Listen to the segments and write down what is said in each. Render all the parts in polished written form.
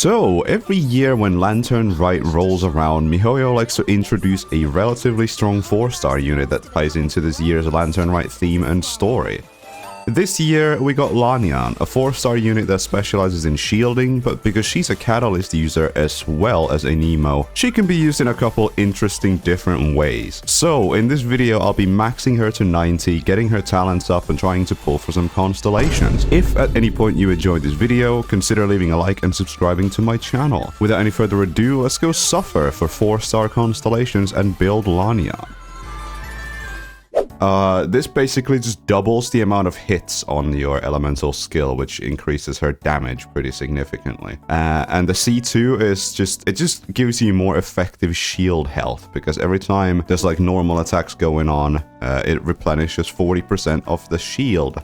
So, every year when Lantern Rite rolls around, miHoYo likes to introduce a relatively strong 4-star unit that ties into this year's Lantern Rite theme and story. This year, we got Lanyan, a 4-star unit that specializes in shielding, but because she's a catalyst user as well as a Nemo, she can be used in a couple interesting different ways. So, in this video, I'll be maxing her to 90, getting her talents up, and trying to pull for some constellations. If at any point you enjoyed this video, consider leaving a like and subscribing to my channel. Without any further ado, let's go suffer for 4-star constellations and build Lanyan. This basically just doubles the amount of hits on your elemental skill, which increases her damage pretty significantly. And the C2 is it just gives you more effective shield health, because every time there's like normal attacks going on, it replenishes 40% of the shield.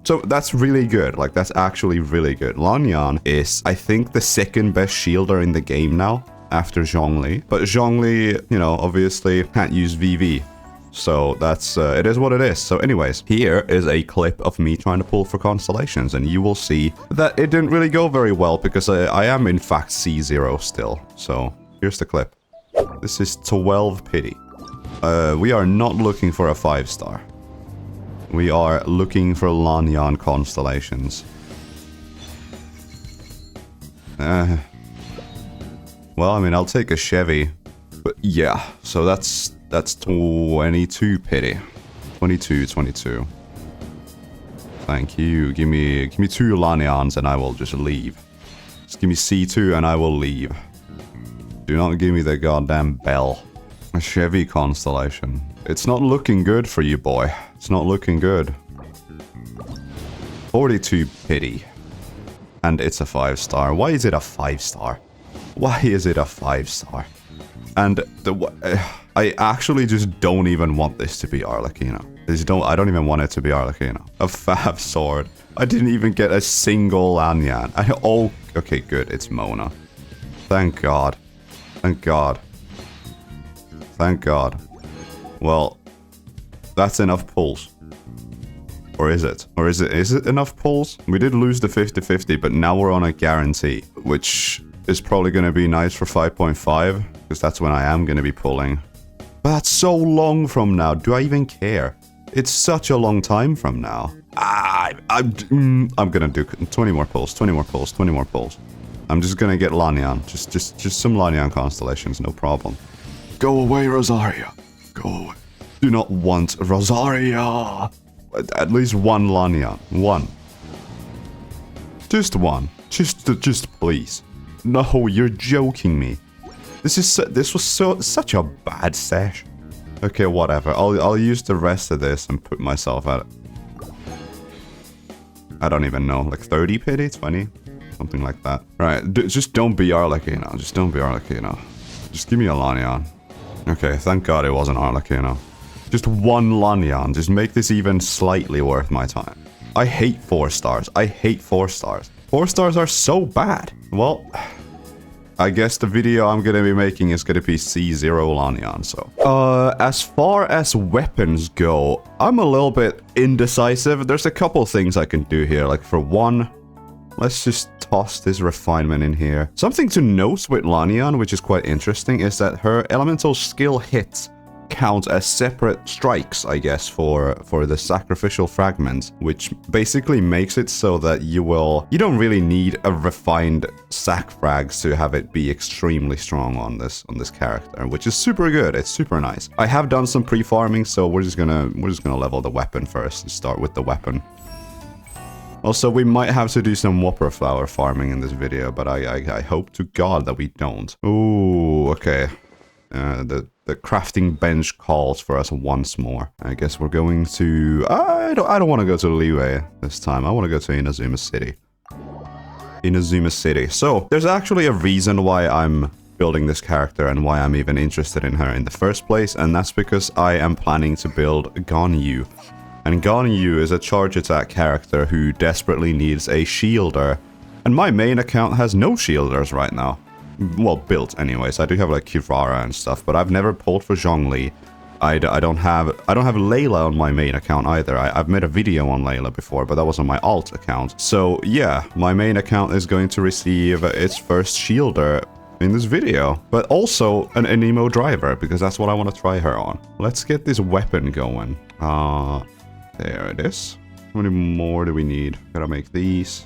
So that's really good. Like, that's actually really good. Lanyan is, I think, the second best shielder in the game now, after Zhongli. But Zhongli, you know, obviously can't use VV. So that's, it is what it is. So anyways, here is a clip of me trying to pull for constellations, and you will see that it didn't really go very well, because I am in fact C0 still. So here's the clip. This is 12 pity. We are not looking for a 5-star. We are looking for Lanyan constellations. Well, I mean, I'll take a Chevy. But yeah, so that's 22 pity. 22. Thank you. Give me 2 Lanyans and I will just leave. Just give me C2 and I will leave. Do not give me the goddamn bell. A Chevy constellation. It's not looking good for you, boy. It's not looking good. 42 pity. And it's a 5-star. Why is it a 5-star? Why is it a 5-star? And I actually just don't even want this to be Arlecchino. I don't even want it to be Arlecchino. A Fab Sword. I didn't even get a single Lanyan. Oh, okay, good. It's Mona. Thank God. Thank God. Thank God. Well, that's enough pulls. Or is it? Or is it enough pulls? We did lose the 50-50, but now we're on a guarantee, which is probably going to be nice for 5.5, because that's when I am going to be pulling. But that's so long from now. Do I even care? It's such a long time from now. I'm going to do 20 more pulls, 20 more pulls, 20 more pulls. I'm just going to get Lanyan. Just some Lanyan constellations, no problem. Go away, Rosaria. Go away. Do not want Rosaria. At least one Lanyan. One. Just one. Just please. No, you're joking me. This was such a bad sesh. Okay, whatever. I'll use the rest of this and put myself at, I don't even know, like 30 pity, 20, something like that. Right, just don't be Arlecchino. Just don't be Arlecchino. Just give me a Lanyan. Okay, thank God it wasn't Arlecchino. Just one Lanyan. Just make this even slightly worth my time. I hate 4-stars. I hate 4-stars. 4-stars are so bad. Well, I guess the video I'm going to be making is going to be C0 Lanyan, so. As far as weapons go, I'm a little bit indecisive. There's a couple things I can do here. Like, for one, let's just toss this refinement in here. Something to note with Lanyan, which is quite interesting, is that her elemental skill hits count as separate strikes, I guess, for the sacrificial fragments, which basically makes it so that you don't really need a refined sac frags to have it be extremely strong on this character, which is super good. It's super nice. I have done some pre-farming, so we're just gonna level the weapon first and start with the weapon. Also, we might have to do some Whopper Flower farming in this video, but I hope to God that we don't. Ooh, okay. The crafting bench calls for us once more. I guess we're going to... I don't want to go to Liyue this time. I want to go to Inazuma City. Inazuma City. So, there's actually a reason why I'm building this character and why I'm even interested in her in the first place, and that's because I am planning to build Ganyu. And Ganyu is a charge attack character who desperately needs a shielder. And my main account has no shielders right now. Well, built anyways. I do have like Kirara and stuff, but I've never pulled for Zhongli. I don't have Layla on my main account either. I've made a video on Layla before, but that was on my alt account. So yeah, my main account is going to receive its first shielder in this video, but also an Anemo driver, because that's what I want to try her on. Let's get this weapon going. There it is. How many more do we need? Gotta make these.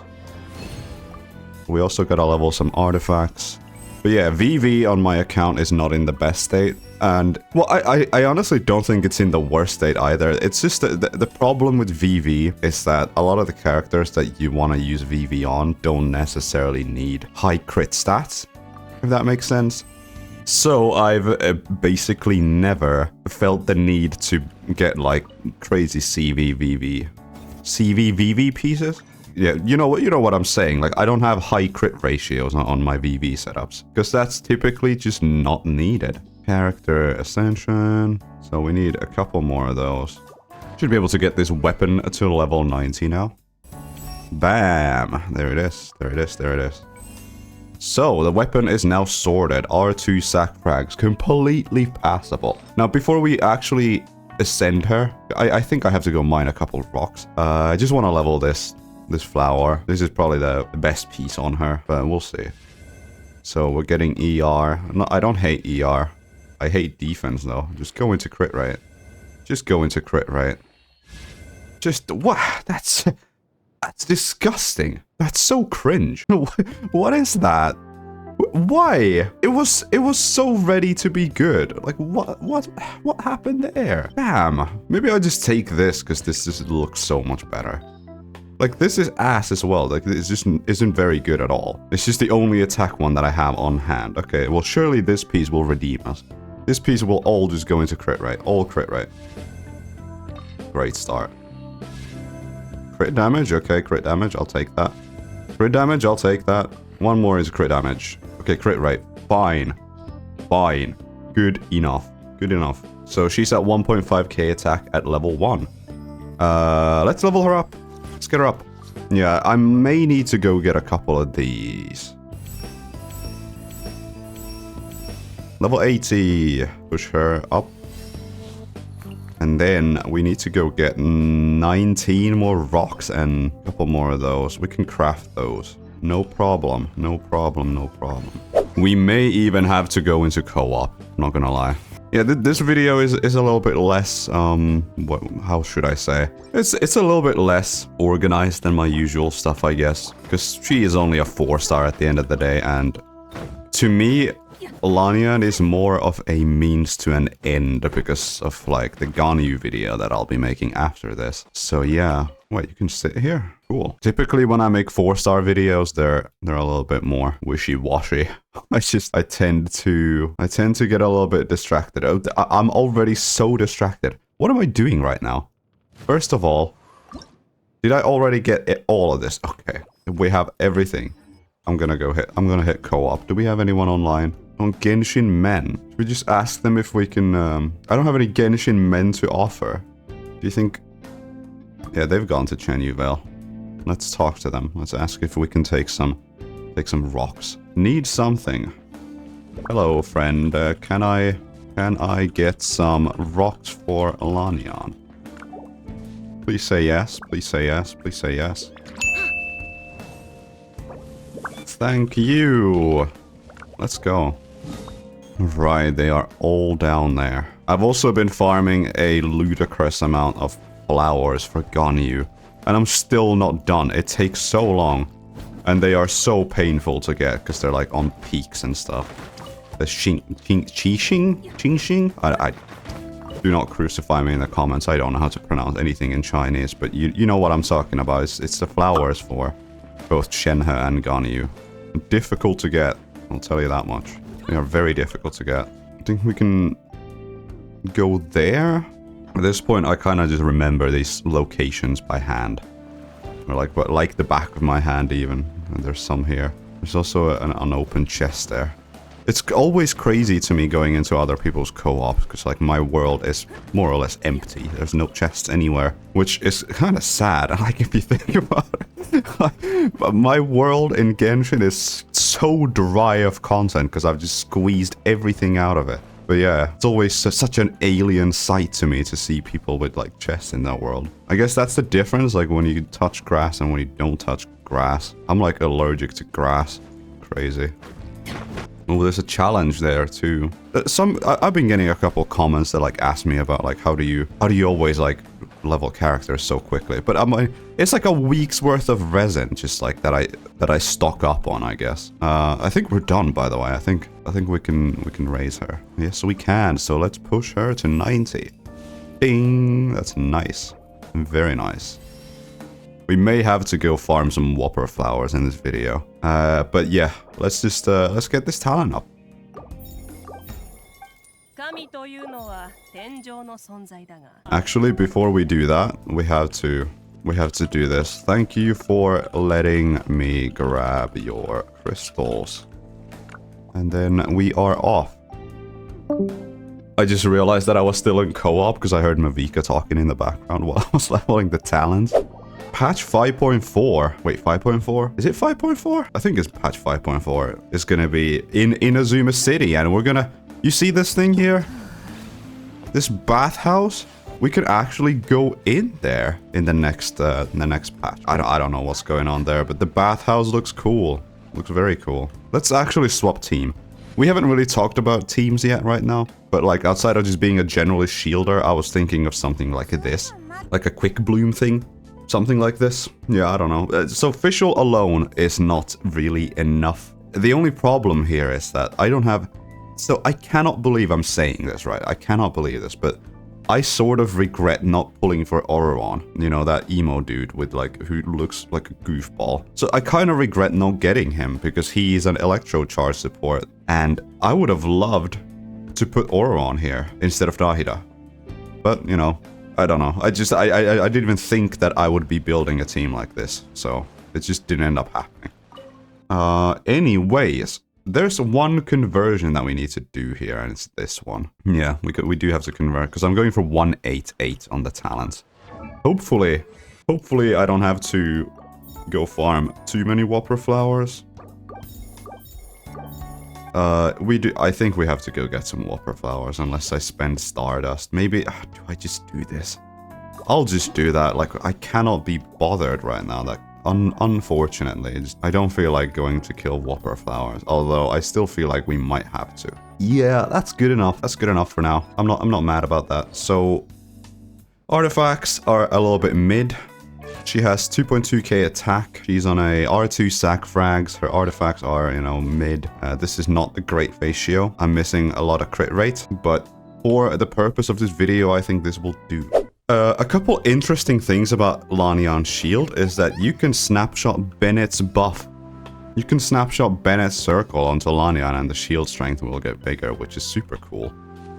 We also gotta level some artifacts. But yeah, VV on my account is not in the best state. And, well, I honestly don't think it's in the worst state either. It's just the problem with VV is that a lot of the characters that you want to use VV on don't necessarily need high crit stats, if that makes sense. So I've basically never felt the need to get like crazy CVVV pieces. Yeah, you know what I'm saying. Like, I don't have high crit ratios on my VV setups, because that's typically just not needed. Character Ascension. So we need a couple more of those. Should be able to get this weapon to level 90 now. Bam! There it is. There it is. There it is. So the weapon is now sorted. R2 sack frags. Completely passable. Now, before we actually ascend her, I think I have to go mine a couple of rocks. I just want to level this flower. This is probably the best piece on her, but we'll see. So we're getting ER. No, I don't hate ER. I hate defense though. Just go into crit rate. Just go into crit rate. Just what? That's disgusting. That's so cringe. What is that? Why? It was so ready to be good. Like what happened there? Damn. Maybe I'll just take this because this just looks so much better. Like, this is ass as well. Like, this just isn't very good at all. It's just the only attack one that I have on hand. Okay, well, surely this piece will redeem us. This piece will all just go into crit rate. All crit rate. Great start. Crit damage? Okay, crit damage. I'll take that. Crit damage? I'll take that. One more is crit damage. Okay, crit rate. Fine. Fine. Good enough. Good enough. So, she's at 1.5k attack at level 1. Let's level her up. Let's get her up. Yeah, I may need to go get a couple of these. Level 80. Push her up. And then we need to go get 19 more rocks and a couple more of those. We can craft those. No problem. No problem. No problem. We may even have to go into co-op. Not gonna lie. Yeah, this video is a little bit less, how should I say? It's a little bit less organized than my usual stuff, I guess. Because she is only a 4-star at the end of the day, and to me, Lanian is more of a means to an end because of, like, the Ganyu video that I'll be making after this. So yeah. Wait, you can sit here? Cool. Typically when I make 4-star videos, they're a little bit more wishy-washy. I tend to get a little bit distracted. I'm already so distracted. What am I doing right now? First of all, did I already get all of this? Okay. We have everything. I'm gonna hit co-op. Do we have anyone online? On Genshin men. Should we just ask them if we can, I don't have any Genshin men to offer. Do you think... Yeah, they've gone to Chen Yuvale. Let's talk to them. Let's ask if we can take some rocks. Need something. Hello, friend. Can I get some rocks for Lanian? Please say yes. Please say yes. Please say yes. Thank you. Let's go. Right, they are all down there. I've also been farming a ludicrous amount of flowers for Ganyu, and I'm still not done. It takes so long, and they are so painful to get because they're like on peaks and stuff. The Qingxing? I do not crucify me in the comments. I don't know how to pronounce anything in Chinese, but you know what I'm talking about. It's the flowers for both Shenhe and Ganyu. Difficult to get, I'll tell you that much. They are very difficult to get. I think we can go there. At this point, I kind of just remember these locations by hand. Or like the back of my hand even. And there's some here. There's also an unopened chest there. It's always crazy to me going into other people's co-ops, because like my world is more or less empty. There's no chests anywhere, which is kind of sad. Like if you think about it, but my world in Genshin is so dry of content because I've just squeezed everything out of it. But yeah, it's always such an alien sight to me to see people with like chests in that world. I guess that's the difference, like when you touch grass and when you don't touch grass. I'm like allergic to grass. Crazy. Oh, there's a challenge there too. I've been getting a couple comments that like ask me about like how do you always like level characters so quickly? But I'm like, it's like a week's worth of resin just like that I stock up on, I guess. I think we're done, by the way. I think we can raise her. Yes, we can. So let's push her to 90. Ding. That's nice. Very nice. We may have to go farm some whopper flowers in this video. But yeah, let's just let's get this talent up. Actually, before we do that, we have to do this. Thank you for letting me grab your crystals. And then we are off. I just realized that I was still in co-op because I heard Mavika talking in the background while I was leveling the talents. Patch 5.4. Wait, 5.4? Is it 5.4? I think it's patch 5.4. It's gonna be in Inazuma City, and we're gonna... You see this thing here? This bathhouse? We could actually go in there in the next patch. I don't know what's going on there, but the bathhouse looks cool. Looks very cool. Let's actually swap team. We haven't really talked about teams yet right now, but like outside of just being a generalist shielder, I was thinking of something like this. Like a quick bloom thing. Something like this. Yeah, I don't know. So official alone is not really enough. The only problem here is that I don't have... So I cannot believe I'm saying this, right? I cannot believe this, but I sort of regret not pulling for Auron. You know, that emo dude with like, who looks like a goofball. So I kind of regret not getting him because he's an electro charge support. And I would have loved to put Auron here instead of Dahida. But, you know... I don't know. I didn't even think that I would be building a team like this. So it just didn't end up happening. Anyways, there's one conversion that we need to do here, and it's this one. Yeah, we do have to convert because I'm going for 188 on the talent. Hopefully I don't have to go farm too many whopper flowers. I think we have to go get some whopper flowers unless I spend stardust. Maybe, do I just do this? I'll just do that. Like, I cannot be bothered right now. That, unfortunately, I don't feel like going to kill whopper flowers. Although, I still feel like we might have to. Yeah, that's good enough. That's good enough for now. I'm not mad about that. So, artifacts are a little bit mid. She has 2.2k attack. She's on a R2 sack frags. Her artifacts are, you know, mid. This is not a great ratio. I'm missing a lot of crit rate, but for the purpose of this video, I think this will do. A couple interesting things about Lanian's shield is that you can snapshot Bennett's buff. You can snapshot Bennett's circle onto Lanian and the shield strength will get bigger, which is super cool.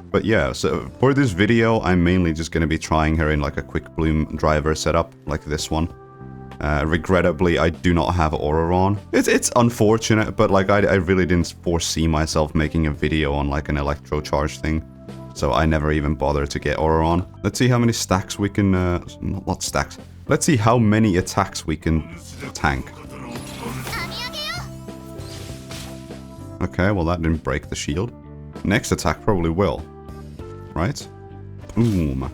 But yeah, so for this video, I'm mainly just going to be trying her in like a quick bloom driver setup, like this one. Regrettably, I do not have Auron. It's unfortunate, but like I really didn't foresee myself making a video on like an electro charge thing. So I never even bothered to get Auron. Let's see how many stacks we can, not stacks. Let's see how many attacks we can tank. Okay, well that didn't break the shield. Next attack probably will. Right? Boom.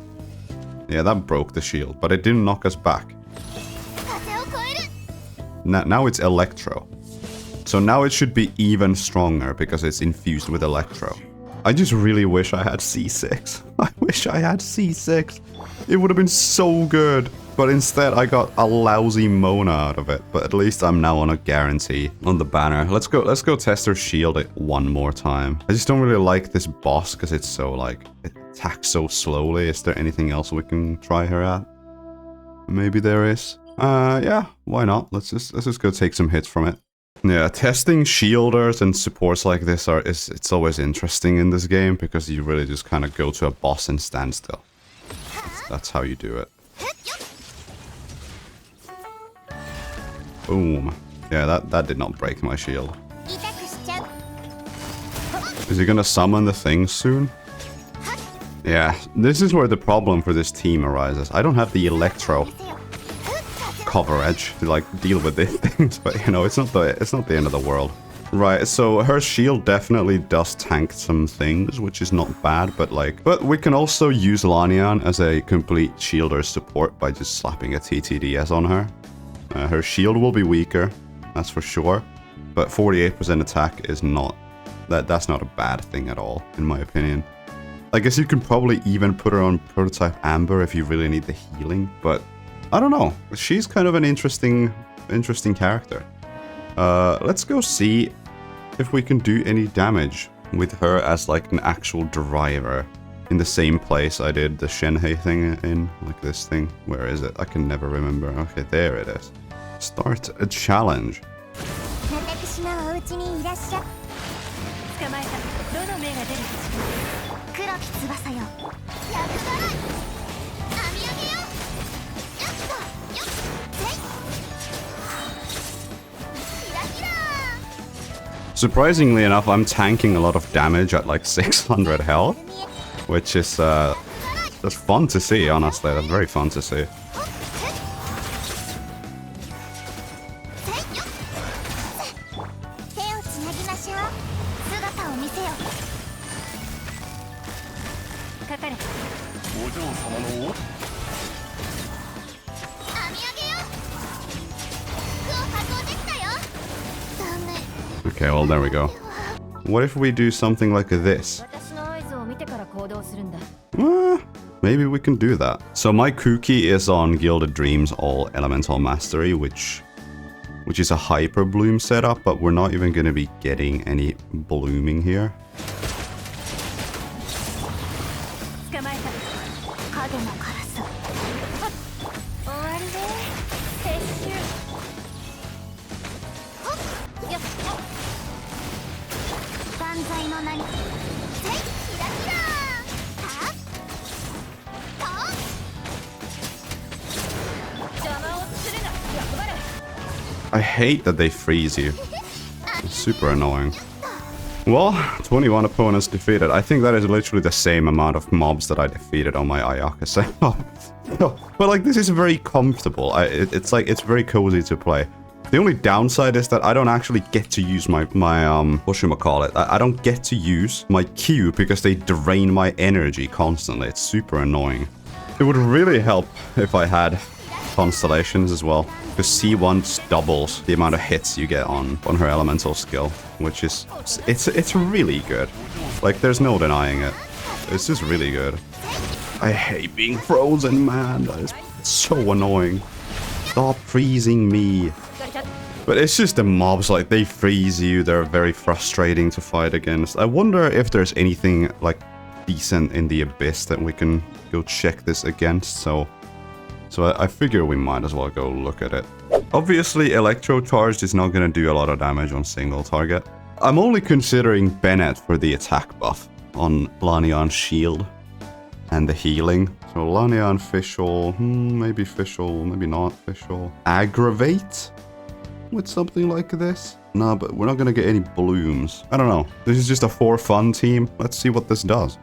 Yeah, that broke the shield, but it didn't knock us back. Now it's Electro. So now it should be even stronger because it's infused with Electro. I just really wish I had C6. I wish I had C6. It would have been so good. But instead I got a lousy Mona out of it. But at least I'm now on a guarantee on the banner. Let's go test her shield it one more time. I just don't really like this boss because it's so like, it attacks so slowly. Is there anything else we can try her at? Maybe there is. Yeah, why not? Let's just go take some hits from it. Yeah, testing shielders and supports like this it's always interesting in this game because you really just kind of go to a boss and stand still. That's how you do it. Boom. Yeah, that did not break my shield. Is he gonna summon the thing soon? Yeah, this is where the problem for this team arises. I don't have the Electro coverage to like deal with these things, but you know, it's not the end of the world. Right, so her shield definitely does tank some things, which is not bad, but we can also use Lanian as a complete shielder support by just slapping a TTDS on her. Her shield will be weaker, that's for sure, but 48% attack is not, that's not a bad thing at all, in my opinion. I guess you can probably even put her on Prototype Amber if you really need the healing, but I don't know. She's kind of an interesting character. Let's go see if we can do any damage with her as like an actual driver in the same place I did the Shenhei thing in, like this thing. Where is it? I can never remember. Okay, there it is. Start a challenge. Surprisingly enough, I'm tanking a lot of damage at like 600 health, which is that's fun to see, honestly. That's very fun to see. Okay, well, there we go. What if we do something like this? Maybe we can do that. So my Kuki is on Gilded Dreams All Elemental Mastery, which is a Hyper Bloom setup, but we're not even going to be getting any blooming here. I hate that they freeze you. It's super annoying. Well, 21 opponents defeated. I think that is literally the same amount of mobs that I defeated on my Ayaka setup. But like, this is very comfortable. It's very cozy to play. The only downside is that I don't actually get to use my whatchamacallit. I don't get to use my Q because they drain my energy constantly. It's super annoying. It would really help if I had constellations as well. Because C1 just doubles the amount of hits you get on her elemental skill, which is, it's really good. Like, there's no denying it. It's just really good. I hate being frozen, man. That is so annoying. Stop freezing me. But it's just the mobs, like, they freeze you. They're very frustrating to fight against. I wonder if there's anything, like, decent in the Abyss that we can go check this against, so I figure we might as well go look at it. Obviously, Electro Charged is not going to do a lot of damage on single target. I'm only considering Bennett for the attack buff on Lanian's shield and the healing. So Lanian Fischl, maybe Fischl, maybe not Fischl. Aggravate with something like this? No, but we're not going to get any blooms. I don't know. This is just a for fun team. Let's see what this does.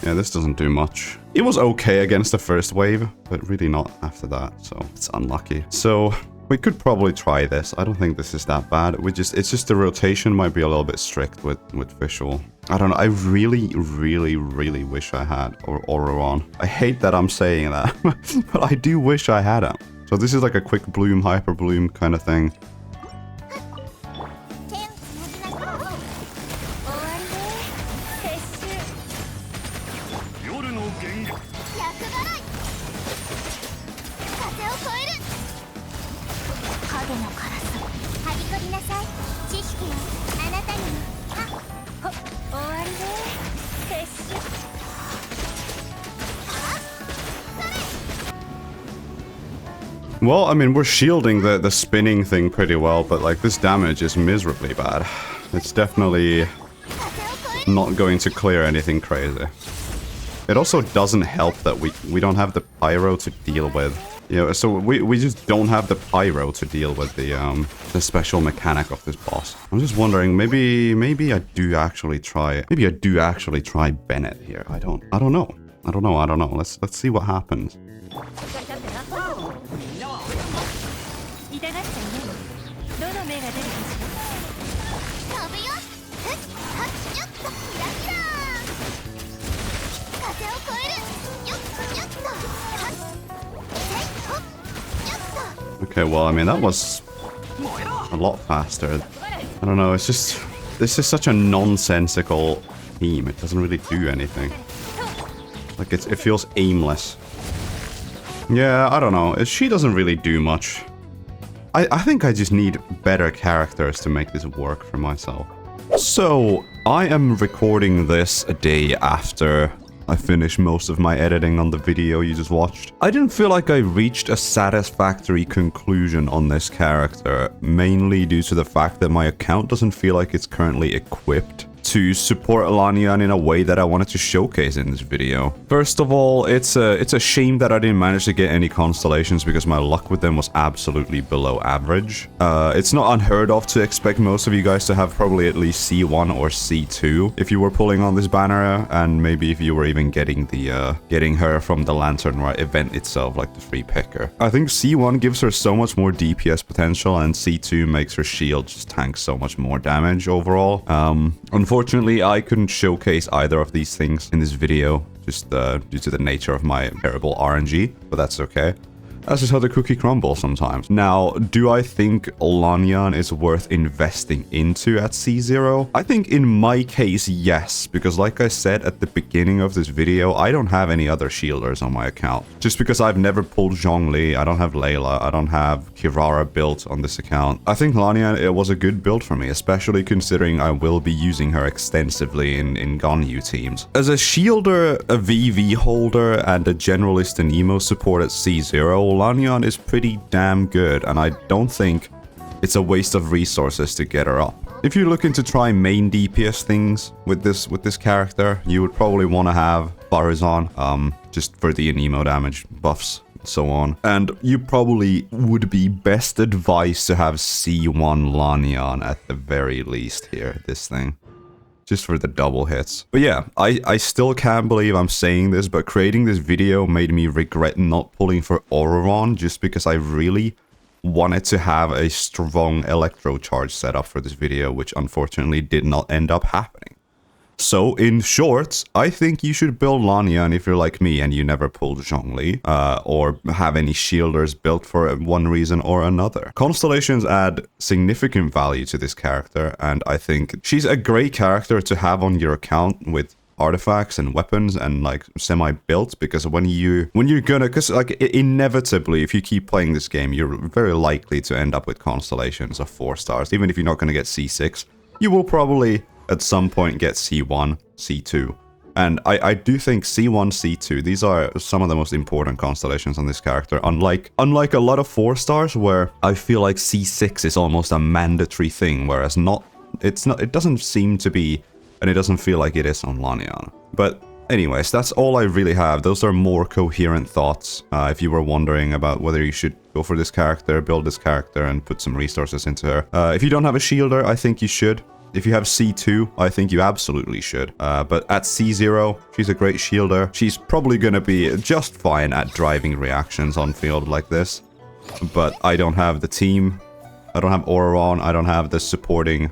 Yeah, this doesn't do much. It was okay against the first wave, but really not after that, so it's unlucky. So we could probably try this. I don't think this is that bad. It's just the rotation might be a little bit strict with Fischl. I don't know. I really, really, really wish I had Auroron. I hate that I'm saying that, but I do wish I had him. So this is like a quick bloom, hyper bloom kind of thing. Well, I mean, we're shielding the spinning thing pretty well, but like this damage is miserably bad. It's definitely not going to clear anything crazy. It also doesn't help that we don't have the pyro to deal with Yeah, so we just don't have the pyro to deal with the special mechanic of this boss. I'm just wondering, maybe I do actually try Bennett here. I don't know. Let's see what happens. Okay, well, I mean, that was a lot faster. I don't know, it's just... This is such a nonsensical theme. It doesn't really do anything. Like, it feels aimless. Yeah, I don't know. She doesn't really do much. I think I just need better characters to make this work for myself. So, I am recording this a day after I finished most of my editing on the video you just watched. I didn't feel like I reached a satisfactory conclusion on this character, mainly due to the fact that my account doesn't feel like it's currently equipped to support Lanian in a way that I wanted to showcase in this video. First of all, it's a shame that I didn't manage to get any constellations because my luck with them was absolutely below average. It's not unheard of to expect most of you guys to have probably at least C1 or C2 if you were pulling on this banner, and maybe if you were even getting the getting her from the Lantern Rite event itself, like the free picker. I think C1 gives her so much more DPS potential, and C2 makes her shield just tank so much more damage overall. Unfortunately, I couldn't showcase either of these things in this video, just due to the nature of my terrible RNG, but that's okay. That's just how the cookie crumbles sometimes. Now, do I think Lanian is worth investing into at C0? I think in my case, yes, because like I said at the beginning of this video, I don't have any other shielders on my account. Just because I've never pulled Zhongli, I don't have Layla, I don't have Kirara built on this account. I think Lanian, it was a good build for me, especially considering I will be using her extensively in Ganyu teams. As a shielder, a VV holder, and a generalist and emo support at C0, Lanian is pretty damn good, and I don't think it's a waste of resources to get her up. If you're looking to try main DPS things with this character, you would probably want to have Barizon, just for the emo damage buffs and so on. And you probably would be best advised to have C1 Lanian at the very least here, this thing. Just for the double hits. But yeah, I still can't believe I'm saying this, but creating this video made me regret not pulling for Auroron just because I really wanted to have a strong electro charge setup for this video, which unfortunately did not end up happening. So, in short, I think you should build Lanian if you're like me and you never pulled Zhongli, or have any shielders built for one reason or another. Constellations add significant value to this character, and I think she's a great character to have on your account with artifacts and weapons and like semi-built, because when you're gonna, because like inevitably if you keep playing this game, you're very likely to end up with constellations of 4 stars. Even if you're not gonna get C6, you will probably at some point get C1, C2. And I do think C1, C2, these are some of the most important constellations on this character. Unlike a lot of 4 stars where I feel like C6 is almost a mandatory thing, whereas it doesn't seem to be, and it doesn't feel like it is on Lanian. But anyways, that's all I really have. Those are more coherent thoughts. If you were wondering about whether you should go for this character, build this character, and put some resources into her. If you don't have a shielder, I think you should. If you have C2, I think you absolutely should. But at C0, she's a great shielder. She's probably gonna be just fine at driving reactions on field like this. But I don't have the team. I don't have Auroron. I don't have the supporting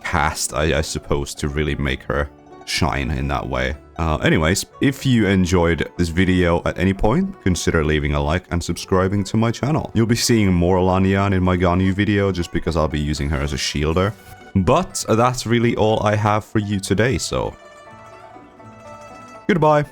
cast, I suppose, to really make her shine in that way. Anyways, if you enjoyed this video at any point, consider leaving a like and subscribing to my channel. You'll be seeing more Lanian in my Ganyu video just because I'll be using her as a shielder. But that's really all I have for you today, so goodbye.